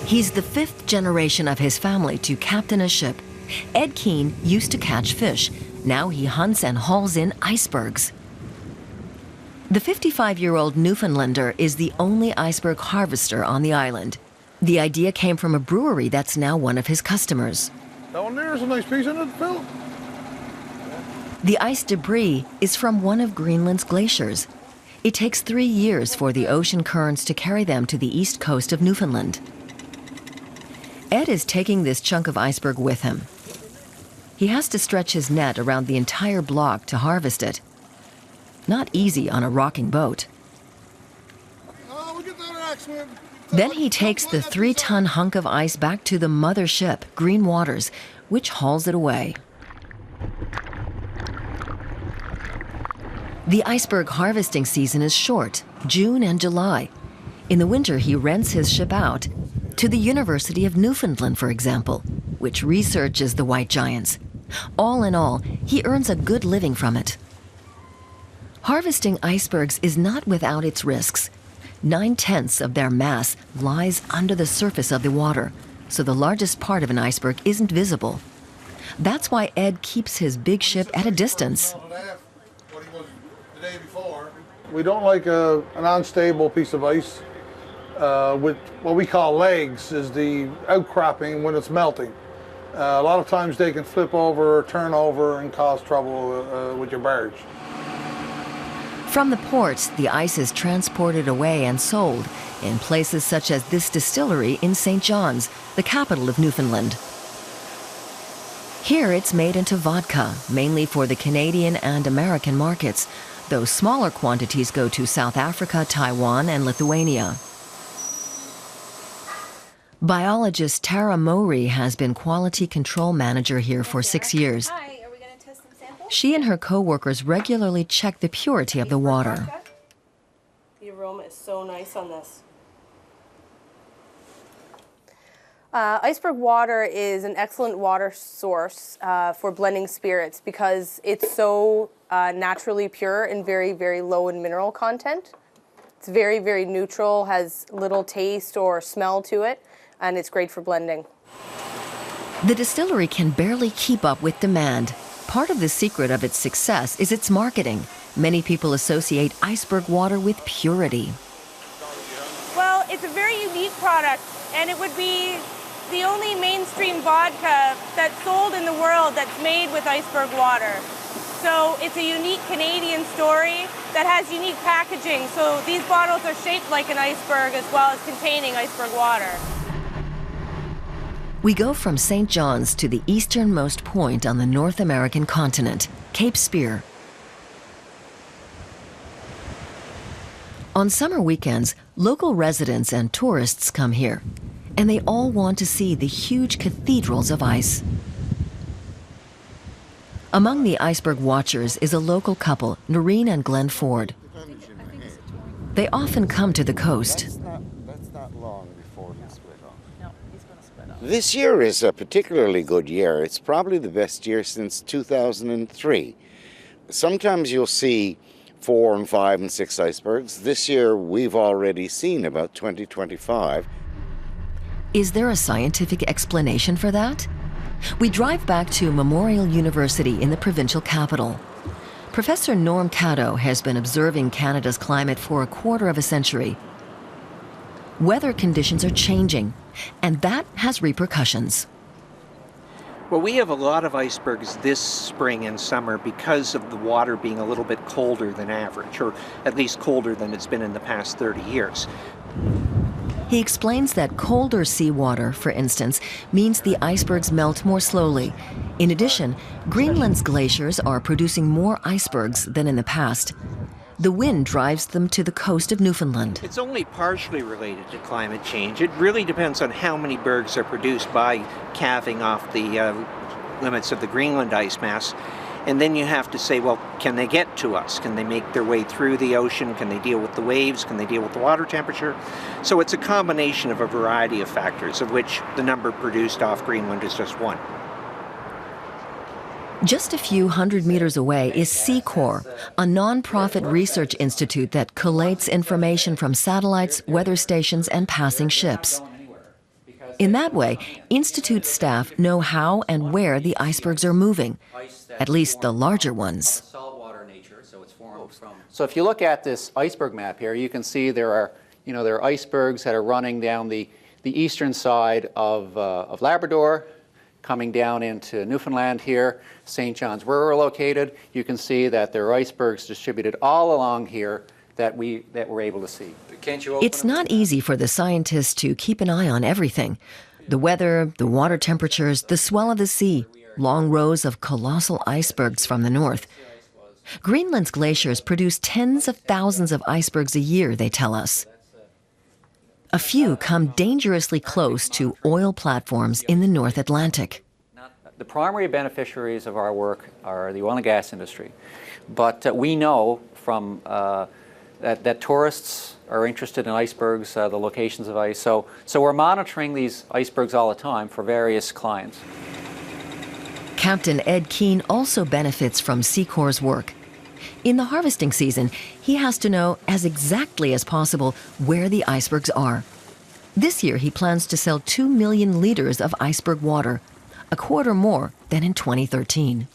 He's the fifth generation of his family to captain a ship. Ed Kean used to catch fish. Now he hunts and hauls in icebergs. The 55-year-old Newfoundlander is the only iceberg harvester on the island. The idea came from a brewery that's now one of his customers. That one there is a nice piece in it, Phil. The ice debris is from one of Greenland's glaciers. It takes 3 years for the ocean currents to carry them to the east coast of Newfoundland. Ed is taking this chunk of iceberg with him. He has to stretch his net around the entire block to harvest it. Not easy on a rocking boat. Then he takes the 3-ton hunk of ice back to the mother ship, Green Waters, which hauls it away. The iceberg harvesting season is short, June and July. In the winter, he rents his ship out to the University of Newfoundland, for example, which researches the white giants. All in all, he earns a good living from it. Harvesting icebergs is not without its risks. 9/10 of their mass lies under the surface of the water, so the largest part of an iceberg isn't visible. That's why Ed keeps his big ship at a distance. We don't like an unstable piece of ice with what we call legs, is the outcropping when it's melting. A lot of times they can flip over, turn over, and cause trouble with your barge. From the ports, the ice is transported away and sold in places such as this distillery in St. John's, the capital of Newfoundland. Here it's made into vodka, mainly for the Canadian and American markets, though smaller quantities go to South Africa, Taiwan, and Lithuania. Biologist Tara Mowry has been quality control manager here for 6 years. Hi, are we going to test some samples? She and her co-workers regularly check the purity of the water. The aroma is so nice on this. Iceberg water is an excellent water source for blending spirits because it's so naturally pure and very, very low in mineral content. It's very, very neutral, has little taste or smell to it, and it's great for blending. The distillery can barely keep up with demand. Part of the secret of its success is its marketing. Many people associate iceberg water with purity. Well, it's a very unique product, and it would be the only mainstream vodka that's sold in the world that's made with iceberg water. So it's a unique Canadian story that has unique packaging. So these bottles are shaped like an iceberg as well as containing iceberg water. We go from St. John's to the easternmost point on the North American continent, Cape Spear. On summer weekends, local residents and tourists come here, and they all want to see the huge cathedrals of ice. Among the iceberg watchers is a local couple, Noreen and Glenn Ford. They often come to the coast. That's not long before he split off. No, he's going to split off. This year is a particularly good year. It's probably the best year since 2003. Sometimes you'll see 4 and 5 and 6 icebergs. This year we've already seen about 20-25. Is there a scientific explanation for that? We drive back to Memorial University in the provincial capital. Professor Norm Catto has been observing Canada's climate for a quarter of a century. Weather conditions are changing, and that has repercussions. Well, we have a lot of icebergs this spring and summer because of the water being a little bit colder than average, or at least colder than it's been in the past 30 years. He explains that colder seawater, for instance, means the icebergs melt more slowly. In addition, Greenland's glaciers are producing more icebergs than in the past. The wind drives them to the coast of Newfoundland. It's only partially related to climate change. It really depends on how many bergs are produced by calving off the limits of the Greenland ice mass. And then you have to say, well, can they get to us? Can they make their way through the ocean? Can they deal with the waves? Can they deal with the water temperature? So it's a combination of a variety of factors, of which the number produced off Greenland is just one. Just a few hundred meters away is Seacore, a non-profit research institute that collates information from satellites, weather stations, and passing ships. In that way, Institute staff know how and where the icebergs are moving, at least the larger ones. So if you look at this iceberg map here, you can see there are icebergs that are running down the eastern side of Labrador, coming down into Newfoundland here, St. John's, where we're located. You can see that there are icebergs distributed all along here that we're able to see. It's not easy for the scientists to keep an eye on everything. The weather, the water temperatures, the swell of the sea, long rows of colossal icebergs from the north. Greenland's glaciers produce tens of thousands of icebergs a year, they tell us. A few come dangerously close to oil platforms in the North Atlantic. The primary beneficiaries of our work are the oil and gas industry. But we know from that tourists are interested in icebergs, the locations of ice. So we're monitoring these icebergs all the time for various clients. Captain Ed Kean also benefits from Seacor's work. In the harvesting season, he has to know as exactly as possible where the icebergs are. This year, he plans to sell 2 million liters of iceberg water, a quarter more than in 2013.